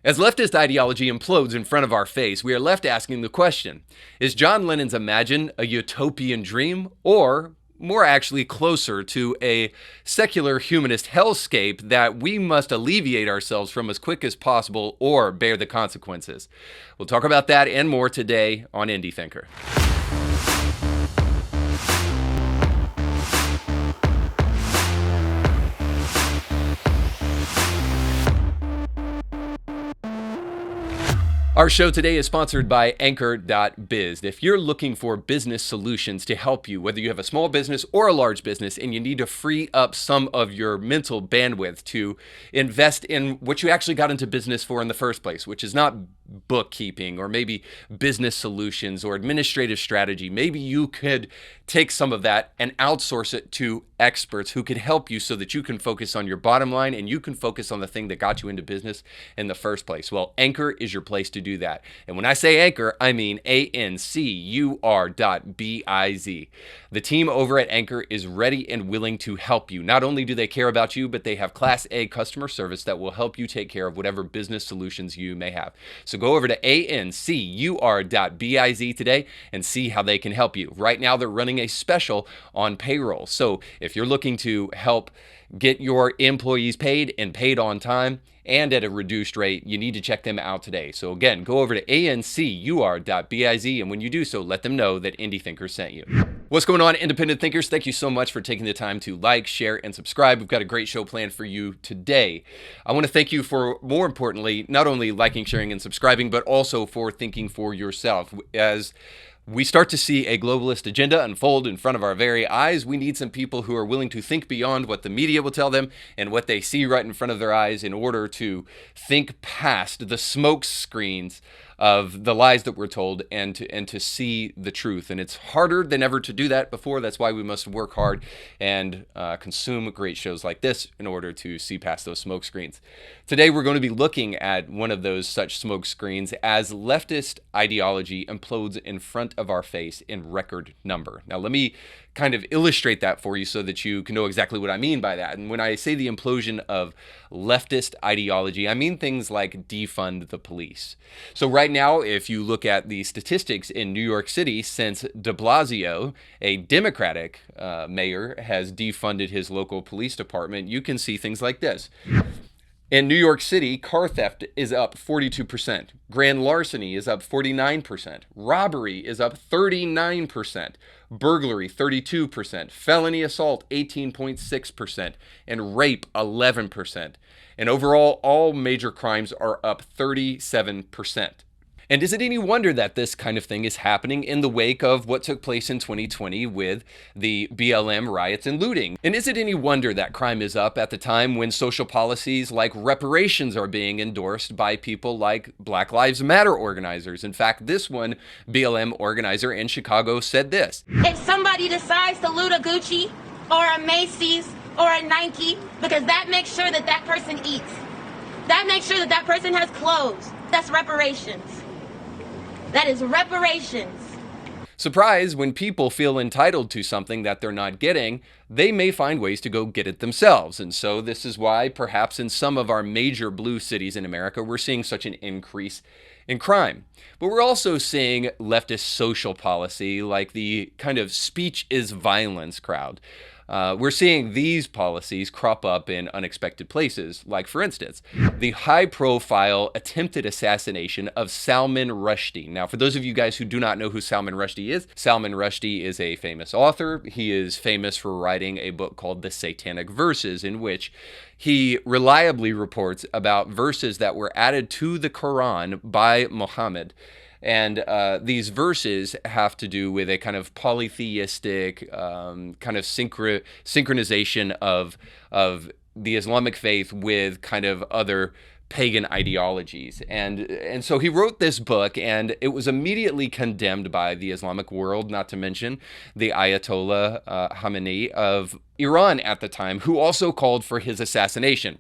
As leftist ideology implodes in front of our face, we are left asking the question, is John Lennon's Imagine a utopian dream, or more actually closer to a secular humanist hellscape that we must alleviate ourselves from as quick as possible or bear the consequences? We'll talk about that and more today on Indie Thinker. Our show today is sponsored by ancur.biz. If you're looking for business solutions to help you, whether you have a small business or a large business, and you need to free up some of your mental bandwidth to invest in what you actually got into business for in the first place, which is not bookkeeping or maybe business solutions or administrative strategy, maybe you could take some of that and outsource it to experts who could help you so that you can focus on your bottom line and you can focus on the thing that got you into business in the first place. Well, Ancur is your place to do that. And when I say Ancur, I mean ancur.biz. The team over at Ancur is ready and willing to help you. Not only do they care about you, but they have Class A customer service that will help you take care of whatever business solutions you may have. So go over to ancur.biz today and see how they can help you. Right now, they're running a special on payroll. So if you're looking to help get your employees paid and paid on time and at a reduced rate, you need to check them out today. So again, go over to ancur.biz, and when you do so, let them know that Indie Thinker sent you. What's going on, independent thinkers? Thank you so much for taking the time to like, share, and subscribe. We've got a great show planned for you today. I want to thank you for, more importantly, not only liking, sharing, and subscribing, but also for thinking for yourself. As we start to see a globalist agenda unfold in front of our very eyes, we need some people who are willing to think beyond what the media will tell them and what they see right in front of their eyes in order to think past the smoke screens of the lies that we're told and to see the truth. And it's harder than ever to do that before. That's why we must work hard and consume great shows like this in order to see past those smoke screens. Today, we're going to be looking at one of those such smoke screens as leftist ideology implodes in front of our face in record number. Now, let me kind of illustrate that for you so that you can know exactly what I mean by that. And when I say the implosion of leftist ideology, I mean things like defund the police. So right now, if you look at the statistics in New York City, since de Blasio, a Democratic mayor, has defunded his local police department, you can see things like this. In New York City, car theft is up 42%. Grand larceny is up 49%. Robbery is up 39%. Burglary 32%. Felony assault 18.6%. And rape 11%. And overall, all major crimes are up 37%. And is it any wonder that this kind of thing is happening in the wake of what took place in 2020 with the BLM riots and looting? And is it any wonder that crime is up at the time when social policies like reparations are being endorsed by people like Black Lives Matter organizers? In fact, this one BLM organizer in Chicago said this. If somebody decides to loot a Gucci or a Macy's or a Nike, because that makes sure that that person eats, that makes sure that that person has clothes, that's reparations. That is reparations. Surprise, when people feel entitled to something that they're not getting, they may find ways to go get it themselves. And so this is why perhaps in some of our major blue cities in America, we're seeing such an increase in crime. But we're also seeing leftist social policy like the kind of speech is violence crowd. We're seeing these policies crop up in unexpected places, like, for instance, the high-profile attempted assassination of Salman Rushdie. Now, for those of you guys who do not know who Salman Rushdie is a famous author. He is famous for writing a book called The Satanic Verses, in which he reliably reports about verses that were added to the Quran by Muhammad. And these verses have to do with a kind of polytheistic kind of synchronization of the Islamic faith with kind of other pagan ideologies. And so he wrote this book, and it was immediately condemned by the Islamic world, not to mention the Ayatollah Khamenei of Iran at the time, who also called for his assassination.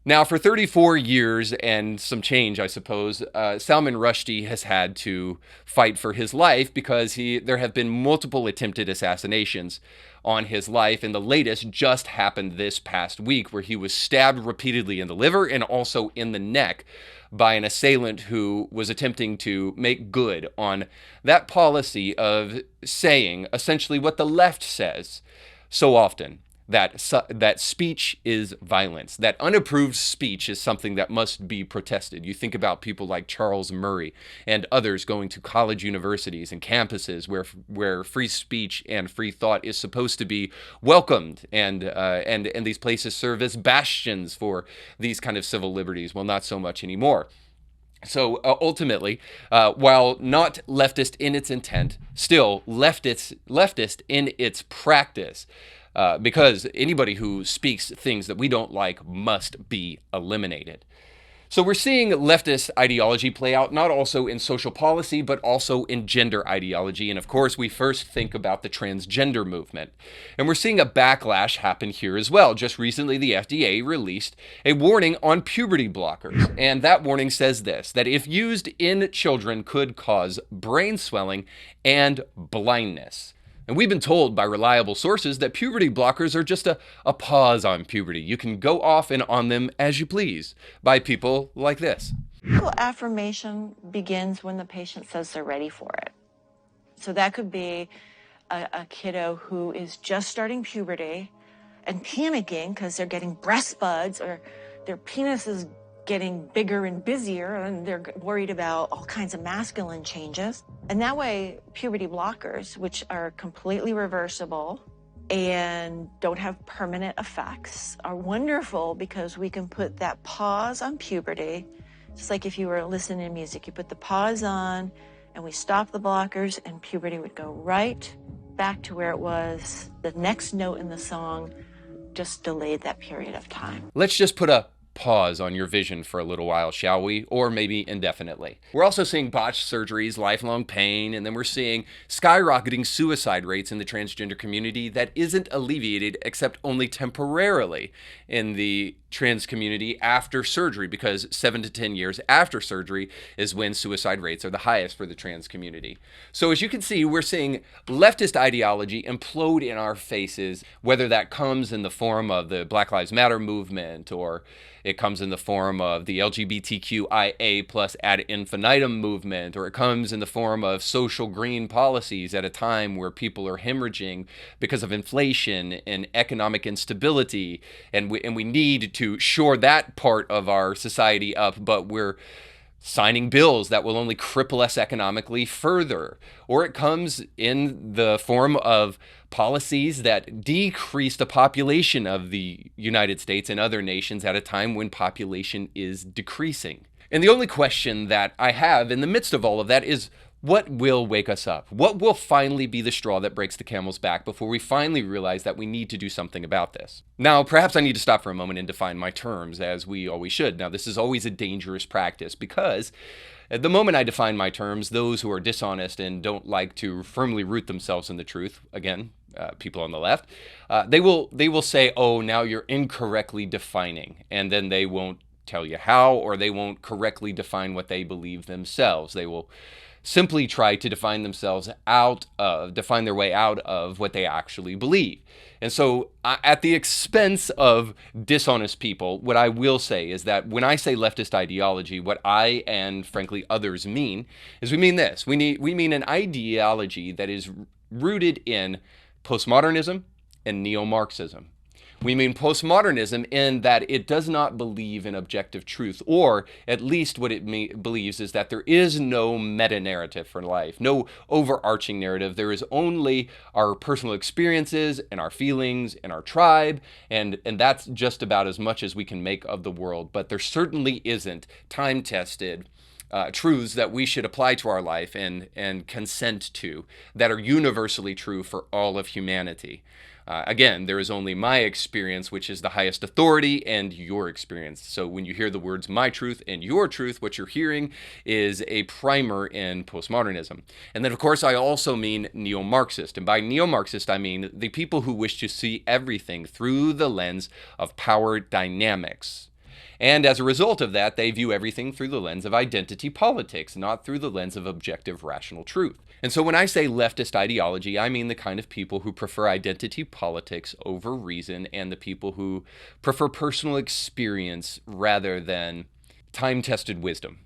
Now, for 34 years and some change, I suppose, Salman Rushdie has had to fight for his life because there have been multiple attempted assassinations on his life, and the latest just happened this past week, where he was stabbed repeatedly in the liver and also in the neck by an assailant who was attempting to make good on that policy of saying essentially what the left says so often. That speech is violence. That unapproved speech is something that must be protested. You think about people like Charles Murray and others going to college universities and campuses where free speech and free thought is supposed to be welcomed, and these places serve as bastions for these kind of civil liberties. Well, not so much anymore. So ultimately, while not leftist in its intent, still leftist in its practice. Because anybody who speaks things that we don't like must be eliminated. So we're seeing leftist ideology play out not also in social policy, but also in gender ideology. And of course, we first think about the transgender movement. And we're seeing a backlash happen here as well. Just recently, the FDA released a warning on puberty blockers. And that warning says this, that if used in children could cause brain swelling and blindness. And we've been told by reliable sources that puberty blockers are just a pause on puberty. You can go off and on them as you please by people like this. Affirmation begins when the patient says they're ready for it. So that could be a kiddo who is just starting puberty and panicking because they're getting breast buds or their penis is getting bigger and busier, and they're worried about all kinds of masculine changes. And that way, puberty blockers, which are completely reversible and don't have permanent effects, are wonderful because we can put that pause on puberty. Just like if you were listening to music, you put the pause on and we stop the blockers and puberty would go right back to where it was. The next note in the song just delayed that period of time. Let's just put a pause on your vision for a little while, shall we? Or maybe indefinitely. We're also seeing botched surgeries, lifelong pain, and then we're seeing skyrocketing suicide rates in the transgender community that isn't alleviated except only temporarily in the trans community after surgery, because 7 to 10 years after surgery is when suicide rates are the highest for the trans community. So as you can see, we're seeing leftist ideology implode in our faces, whether that comes in the form of the Black Lives Matter movement, or it comes in the form of the LGBTQIA plus ad infinitum movement, or it comes in the form of social green policies at a time where people are hemorrhaging because of inflation and economic instability, and we need to shore that part of our society up, but we're signing bills that will only cripple us economically further. Or it comes in the form of policies that decrease the population of the United States and other nations at a time when population is decreasing. And the only question that I have in the midst of all of that is, what will wake us up? What will finally be the straw that breaks the camel's back before we finally realize that we need to do something about this? Now, perhaps I need to stop for a moment and define my terms, as we always should. Now, this is always a dangerous practice because at the moment I define my terms, those who are dishonest and don't like to firmly root themselves in the truth, again, people on the left, they will say, oh, now you're incorrectly defining, and then they won't tell you how, or they won't correctly define what they believe themselves. They will simply try to define their way out of what they actually believe. And so at the expense of dishonest people, what I will say is that when I say leftist ideology, what I and frankly others mean is we mean this. We mean an ideology that is rooted in postmodernism and neo-Marxism. We mean postmodernism in that it does not believe in objective truth, or at least what it believes is that there is no meta-narrative for life, no overarching narrative. There is only our personal experiences and our feelings and our tribe, and that's just about as much as we can make of the world. But there certainly isn't time-tested truths that we should apply to our life and consent to that are universally true for all of humanity. Again, there is only my experience, which is the highest authority, and your experience. So when you hear the words my truth and your truth, what you're hearing is a primer in postmodernism. And then, of course, I also mean neo-Marxist. And by neo-Marxist, I mean the people who wish to see everything through the lens of power dynamics. And as a result of that, they view everything through the lens of identity politics, not through the lens of objective rational truth. And so when I say leftist ideology, I mean the kind of people who prefer identity politics over reason, and the people who prefer personal experience rather than time-tested wisdom.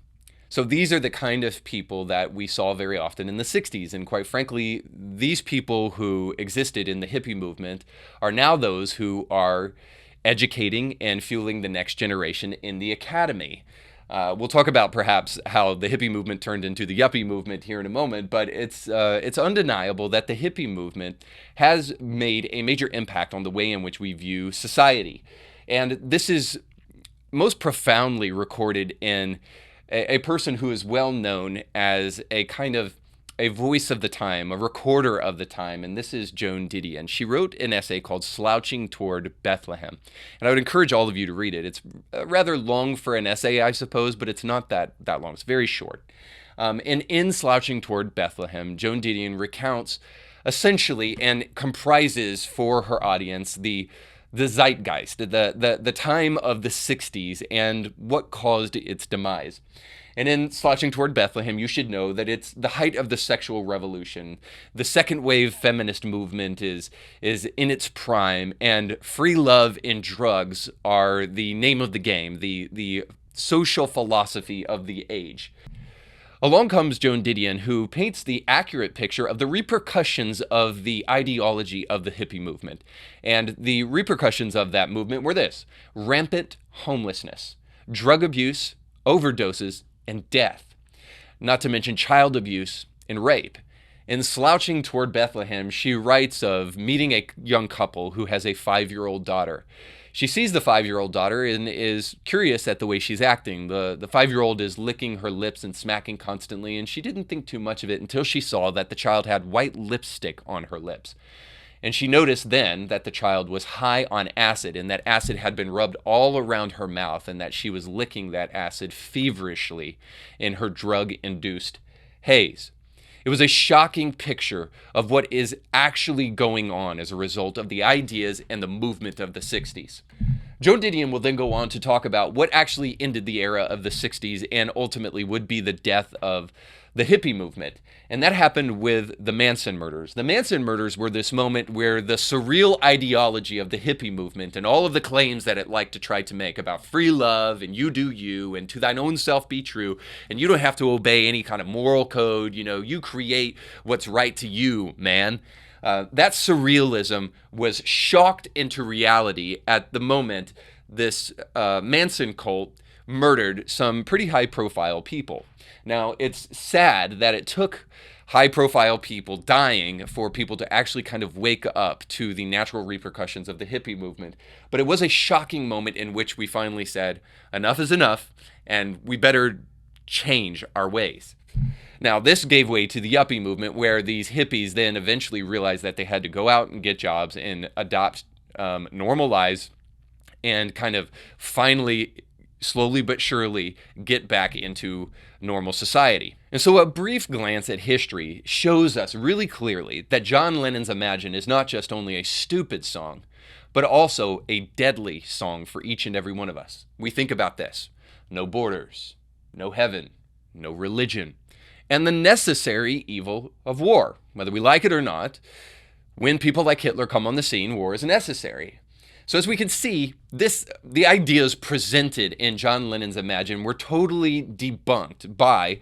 So these are the kind of people that we saw very often in the 60s. And quite frankly, these people who existed in the hippie movement are now those who are educating and fueling the next generation in the academy. We'll talk about perhaps how the hippie movement turned into the yuppie movement here in a moment, but it's undeniable that the hippie movement has made a major impact on the way in which we view society. And this is most profoundly recorded in a person who is well known as a kind of a voice of the time, a recorder of the time, and this is Joan Didion. She wrote an essay called Slouching Toward Bethlehem, and I would encourage all of you to read it. It's rather long for an essay, I suppose, but it's not that long. It's very short. And in Slouching Toward Bethlehem, Joan Didion recounts essentially and comprises for her audience the zeitgeist, the time of the 60s and what caused its demise. And in Slouching Toward Bethlehem, you should know that it's the height of the sexual revolution. The second wave feminist movement is in its prime, and free love and drugs are the name of the game, the social philosophy of the age. Along comes Joan Didion, who paints the accurate picture of the repercussions of the ideology of the hippie movement. And the repercussions of that movement were this: rampant homelessness, drug abuse, overdoses, and death, not to mention child abuse and rape. In Slouching Toward Bethlehem, she writes of meeting a young couple who has a 5-year-old daughter. She sees the 5-year-old daughter and is curious at the way she's acting. The 5-year-old is licking her lips and smacking constantly, and she didn't think too much of it until she saw that the child had white lipstick on her lips. And she noticed then that the child was high on acid, and that acid had been rubbed all around her mouth, and that she was licking that acid feverishly in her drug-induced haze. It was a shocking picture of what is actually going on as a result of the ideas and the movement of the 60s. Joan Didion will then go on to talk about what actually ended the era of the 60s and ultimately would be the death of the hippie movement. And that happened with the Manson Murders. The Manson Murders were this moment where the surreal ideology of the hippie movement and all of the claims that it liked to try to make about free love and you do you and to thine own self be true and you don't have to obey any kind of moral code, you create what's right to you, man. That surrealism was shocked into reality at the moment this Manson cult murdered some pretty high-profile people. Now, it's sad that it took high-profile people dying for people to actually kind of wake up to the natural repercussions of the hippie movement. But it was a shocking moment in which we finally said, enough is enough, and we better change our ways. Now, this gave way to the yuppie movement, where these hippies then eventually realized that they had to go out and get jobs and adopt normal lives and kind of finally, slowly but surely, get back into normal society. And so a brief glance at history shows us really clearly that John Lennon's Imagine is not just only a stupid song, but also a deadly song for each and every one of us. We think about this: no borders, no heaven, no religion, and the necessary evil of war. Whether we like it or not, when people like Hitler come on the scene, war is necessary. So as we can see, the ideas presented in John Lennon's Imagine were totally debunked by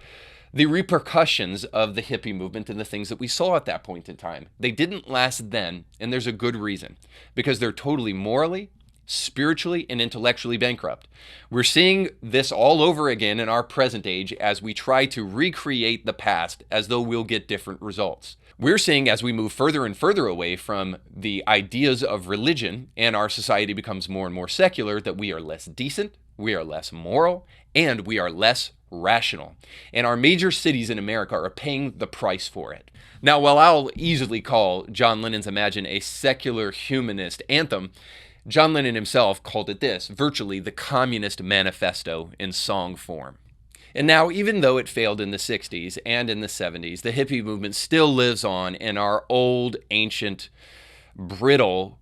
the repercussions of the hippie movement and the things that we saw at that point in time. They didn't last then, and there's a good reason, because they're totally morally, spiritually, and intellectually bankrupt. We're seeing this all over again in our present age as we try to recreate the past as though we'll get different results. We're seeing, as we move further and further away from the ideas of religion and our society becomes more and more secular, that we are less decent, we are less moral, and we are less rational. And our major cities in America are paying the price for it. Now, while I'll easily call John Lennon's Imagine a secular humanist anthem, John Lennon himself called it this: virtually the Communist Manifesto in song form. And now, even though it failed in the 60s and in the 70s, the hippie movement still lives on in our old, ancient, brittle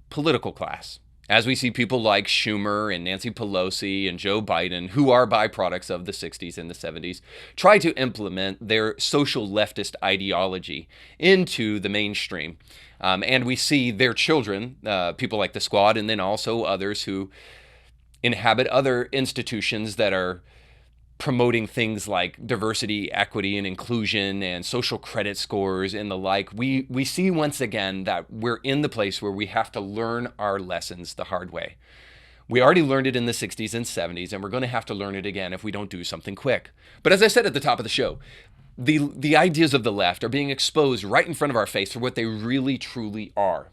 political class. as we see people like Schumer and Nancy Pelosi and Joe Biden, who are byproducts of the 60s and the 70s, try to implement their social leftist ideology into the mainstream. And we see their children, people like the Squad, and then also others who inhabit other institutions that are promoting things like diversity, equity, and inclusion and social credit scores and the like. We see once again that we're in the place where we have to learn our lessons the hard way. We already learned it in the 60s and 70s, and we're going to have to learn it again if we don't do something quick. But as I said at the top of the show, the ideas of the left are being exposed right in front of our face for what they really truly are.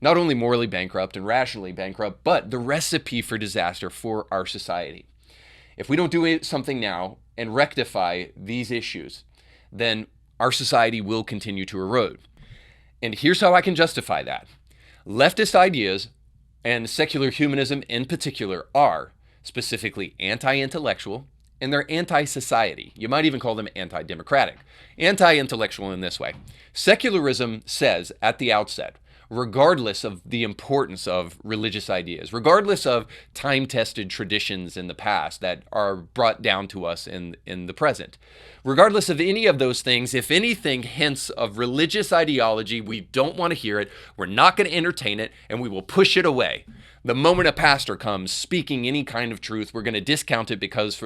Not only morally bankrupt and rationally bankrupt, but the recipe for disaster for our society. If we don't do something now and rectify these issues, then our society will continue to erode. And here's how I can justify that. Leftist ideas, and secular humanism in particular, are specifically anti-intellectual and they're anti-society. You might even call them anti-democratic. Anti-intellectual in this way. Secularism says at the outset, regardless of the importance of religious ideas, regardless of time-tested traditions in the past that are brought down to us in the present, regardless of any of those things, if anything hints of religious ideology, we don't want to hear it, we're not going to entertain it, and we will push it away. The moment a pastor comes speaking any kind of truth, we're going to discount it because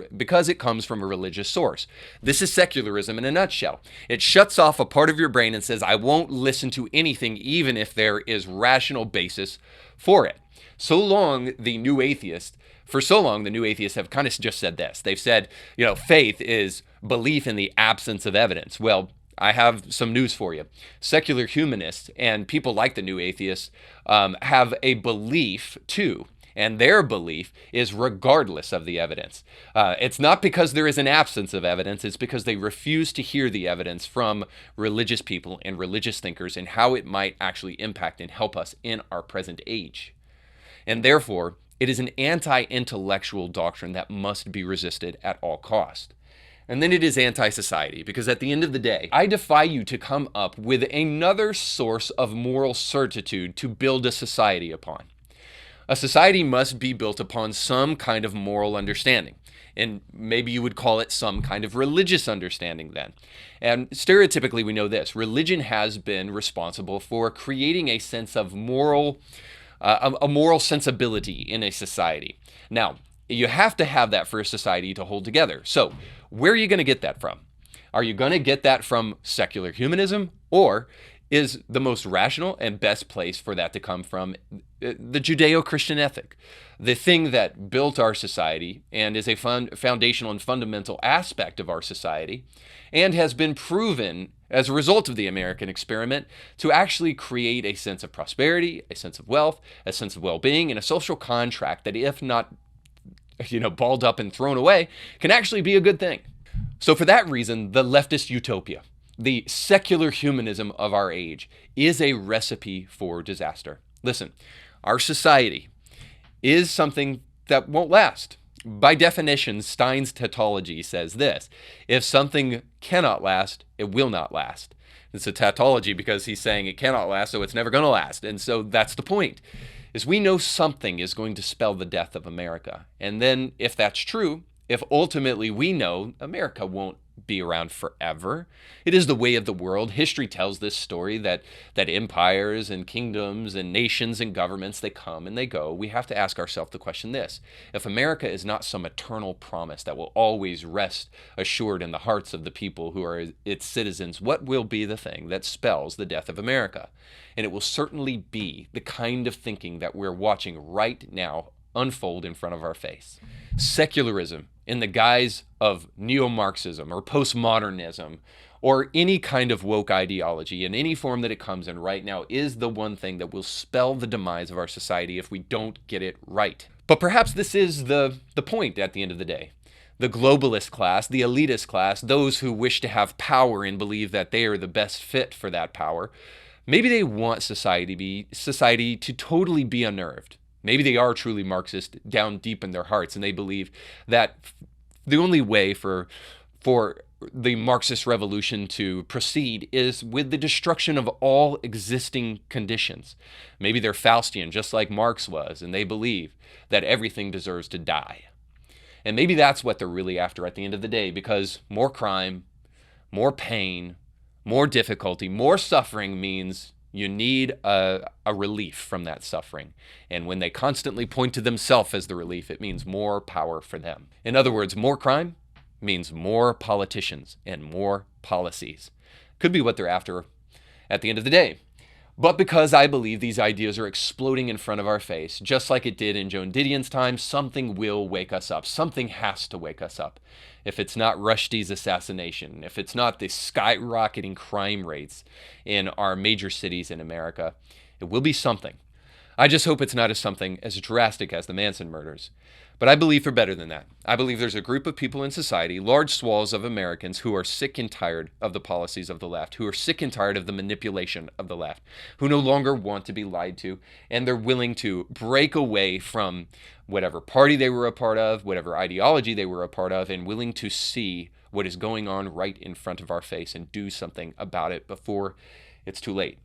it comes from a religious source. This is secularism in a nutshell. It shuts off a part of your brain and says, I won't listen to anything even if there is rational basis for it. For so long, the new atheists have kind of just said this. They've said, faith is belief in the absence of evidence. Well, I have some news for you. Secular humanists and people like the new atheists have a belief too. And their belief is regardless of the evidence. It's not because there is an absence of evidence. It's because they refuse to hear the evidence from religious people and religious thinkers and how it might actually impact and help us in our present age. And therefore, it is an anti-intellectual doctrine that must be resisted at all cost. And then it is anti-society, because at the end of the day, I defy you to come up with another source of moral certitude to build a society upon. A society must be built upon some kind of moral understanding. And maybe you would call it some kind of religious understanding then. And stereotypically, we know this. Religion has been responsible for creating a sense of moral sensibility in a society. Now, you have to have that for a society to hold together. So, where are you going to get that from? Are you going to get that from secular humanism, or is the most rational and best place for that to come from the Judeo-Christian ethic, the thing that built our society and is a foundational and fundamental aspect of our society, and has been proven as a result of the American experiment to actually create a sense of prosperity, a sense of wealth, a sense of well-being, and a social contract that, if not balled up and thrown away, can actually be a good thing. So for that reason, the leftist utopia, the secular humanism of our age, is a recipe for disaster. Listen, our society is something that won't last. By definition, Stein's tautology says this: if something cannot last, it will not last. It's a tautology because he's saying it cannot last, so it's never going to last. And so that's the point. Is we know something is going to spell the death of America. And then if that's true, if ultimately we know America won't be around forever, it is the way of the world. History tells this story that empires and kingdoms and nations and governments, they come and they go. We have to ask ourselves the question this: if America is not some eternal promise that will always rest assured in the hearts of the people who are its citizens, what will be the thing that spells the death of America? And it will certainly be the kind of thinking that we're watching right now unfold in front of our face. Secularism in the guise of neo-Marxism or postmodernism or any kind of woke ideology in any form that it comes in right now is the one thing that will spell the demise of our society if we don't get it right. But perhaps this is the point at the end of the day. The globalist class, the elitist class, those who wish to have power and believe that they are the best fit for that power, maybe they want society to totally be unnerved. Maybe they are truly Marxist down deep in their hearts, and they believe that the only way for the Marxist revolution to proceed is with the destruction of all existing conditions. Maybe they're Faustian, just like Marx was, and they believe that everything deserves to die. And maybe that's what they're really after at the end of the day, because more crime, more pain, more difficulty, more suffering means you need a relief from that suffering. And when they constantly point to themselves as the relief, it means more power for them. In other words, more crime means more politicians and more policies. Could be what they're after at the end of the day. But because I believe these ideas are exploding in front of our face, just like it did in Joan Didion's time, something will wake us up. Something has to wake us up. If it's not Rushdie's assassination, if it's not the skyrocketing crime rates in our major cities in America, it will be something. I just hope it's not something as drastic as the Manson murders. But I believe for better than that. I believe there's a group of people in society, large swaths of Americans, who are sick and tired of the policies of the left, who are sick and tired of the manipulation of the left, who no longer want to be lied to, and they're willing to break away from whatever party they were a part of, whatever ideology they were a part of, and willing to see what is going on right in front of our face and do something about it before it's too late.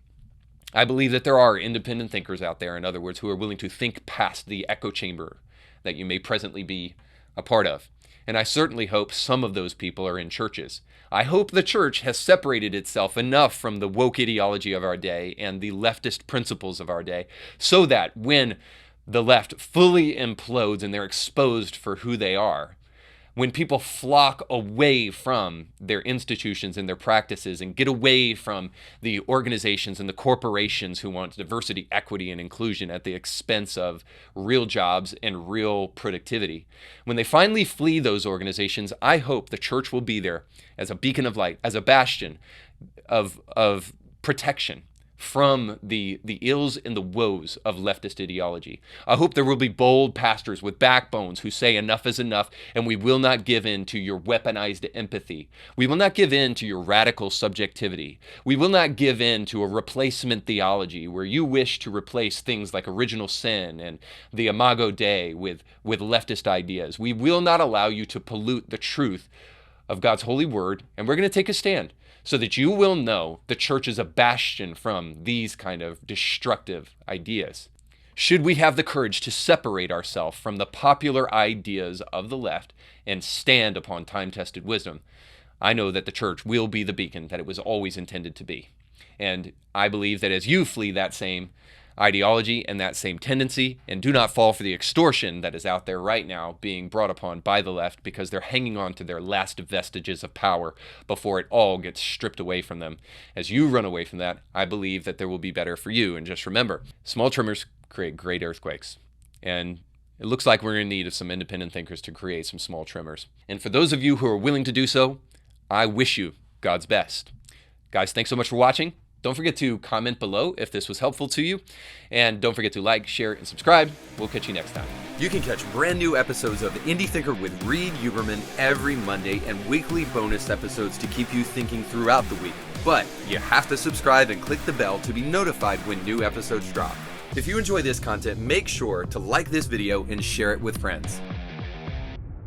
I believe that there are independent thinkers out there, in other words, who are willing to think past the echo chamber that you may presently be a part of. And I certainly hope some of those people are in churches. I hope the church has separated itself enough from the woke ideology of our day and the leftist principles of our day so that when the left fully implodes and they're exposed for who they are, when people flock away from their institutions and their practices and get away from the organizations and the corporations who want diversity, equity, and inclusion at the expense of real jobs and real productivity, when they finally flee those organizations, I hope the church will be there as a beacon of light, as a bastion of protection from the ills and the woes of leftist ideology. I hope there will be bold pastors with backbones who say enough is enough, and we will not give in to your weaponized empathy. We will not give in to your radical subjectivity. We will not give in to a replacement theology where you wish to replace things like original sin and the Imago Dei with leftist ideas. We will not allow you to pollute the truth of God's holy word, and we're going to take a stand so that you will know the church is a bastion from these kind of destructive ideas. Should we have the courage to separate ourselves from the popular ideas of the left and stand upon time-tested wisdom, I know that the church will be the beacon that it was always intended to be. And I believe that as you flee that same ideology and that same tendency, and do not fall for the extortion that is out there right now being brought upon by the left because they're hanging on to their last vestiges of power before it all gets stripped away from them. As you run away from that, I believe that there will be better for you. And just remember, small tremors create great earthquakes. And it looks like we're in need of some independent thinkers to create some small tremors. And for those of you who are willing to do so, I wish you God's best. Guys, thanks so much for watching. Don't forget to comment below if this was helpful to you. And don't forget to like, share, and subscribe. We'll catch you next time. You can catch brand new episodes of Indie Thinker with Reed Huberman every Monday and weekly bonus episodes to keep you thinking throughout the week. But you have to subscribe and click the bell to be notified when new episodes drop. If you enjoy this content, make sure to like this video and share it with friends.